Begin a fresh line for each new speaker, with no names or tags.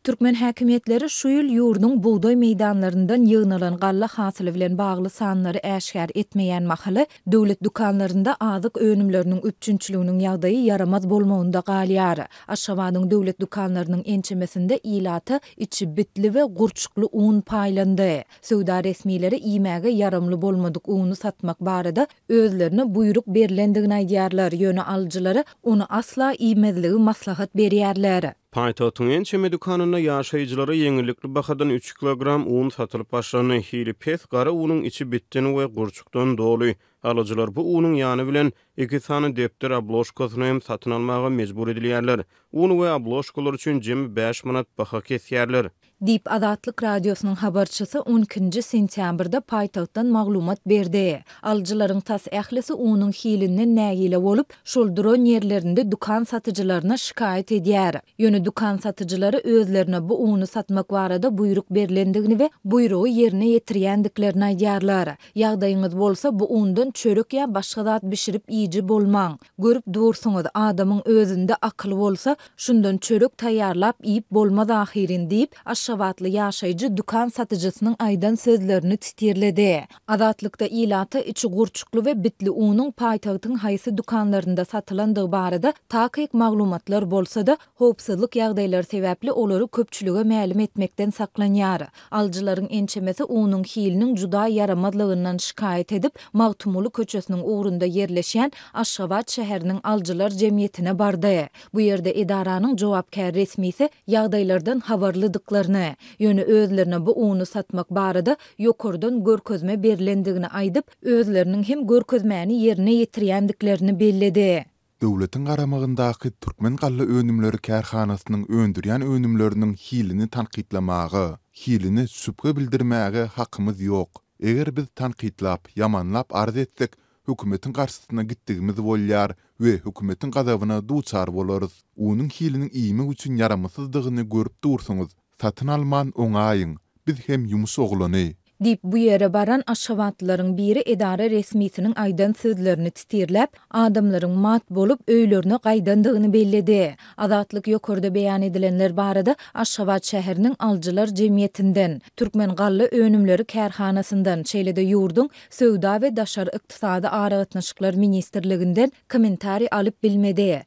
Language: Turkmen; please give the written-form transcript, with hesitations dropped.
Türkmen häkimetleri şu ýyl ýurdun buğday meýdanlaryndan ýygnalan galla hasyly bilen bagly sanlary äşkär etmeýän mahaly döwlet dukanlarynda azyk önümleriniň üçünçiliginiň ýagdaýy yaramaz bolmagynda galýar. Aşgabatyň döwlet dukanlarynyň ençemesinde ilaty içi bitli we gurçukly un paýlandy. Söwda resmiýleri iýmäge yaramly bolmadyk uny satmak barada özlerine buyruk berilendigini aýdýarlar. Ýöne alyjylary onu asla iýmezligi maslahat berýärler.
Paýtagtyň ençeme dukanyna ýaşaýjylara ýeňillikli bahadan 3 kilogram un satylyp başlany. Hili pes gara unyň içi bitden we gurçukdan doly. Alyjylar bu unyň ýany bilen 2 sany depter abloşkasyny hem satyn almaga mejbur edilýärler. Un we abloşkalar üçin jemi 5 manat baha kesýärler.
Dip Adatlyk radiosynyň habarçysy 12-nji sentýabrda paýtagtdan maglumat berdi. Alyjylaryň tas ählisi unyň hilini nägile bolup, şol duran ýerlerinde dukan satyjylaryna şikaýet edýär. Ýöne dukan satyjylary özlerine bu uny satmak barada buyruk berilendigini we buyrugy ýerine ýetirýändiklerini aýdýarlar. Ýagdaýyňyz bolsa bu undan çörek ýa başga zat bişirip iýji bolmaň. Görüp dursuňyz, adamyň özünde akly bolsa, şundan çörek taýýarlap iýip bolmaz ahirin diýip Aşgabatly ýaşaýjy dukan satyjysynyň aýdan sözlerini titirledi. Adatlykda ilaty içi gurçukly we bitli unyň paýtagtyň haýsy dukanlarynda satylandygy barada takyk maglumatlar bolsa-da, howpsuzlyk ýagdaýlary sebäpli olary köpçülige mälim etmekden saklanýar. Alyjylaryň ençemesi unyň hiliniň juda yaramazlygyndan şikaýet edip, Magtumulu köçesiniň ugrunda ýerleşýän Aşgabat şäheriniň alyjylar jemgyýetine bardy. Bu ýerde edaranyň jogapkär resmisi ýagdaýlardan habarlydyklaryny, ýöne özlerine bu uny satmak barada ýokurdan görkezme berilendigini aýdyp, özleriniň hem görkezmäni ýerine ýetirýändiklerini belledi.
Döwletiň garamagyndaky Türkmen galla önümleri kärhanasynyň öndürýän önümleriniň hilini tanqidlamagy, hilini süpge bildirmäge hakymyz ýok. Eger biz tanqidlap, yamanlap arz etsek, hökümetiň garşysyna gitdigimiz bolýar we hökümetiň gazabyna duçar bolarys. Unyň hiliniň iými üçin yaramysyzdygyny görüp dursuňyz, satyn alman oňaýyň. Biz hem ýumys oglany.
Dip bu ýere baran Aşgabatlylaryň biri edara resmiýetiniň aýdan sözlerini titirläp, adamlaryň mat bolup öýlerine gaýdandygyny belledi. Adatlyk ýokurda beýan edilenler barada Aşgabat şäheriniň alyjylar jemgyýetinden, Türkmen galla önümleri kärhanasyndan, şeýle-de ýurdun Söwda we Daşar ykdysady aragatnaşyklar ministrliginden kommentari alyp bilmedi.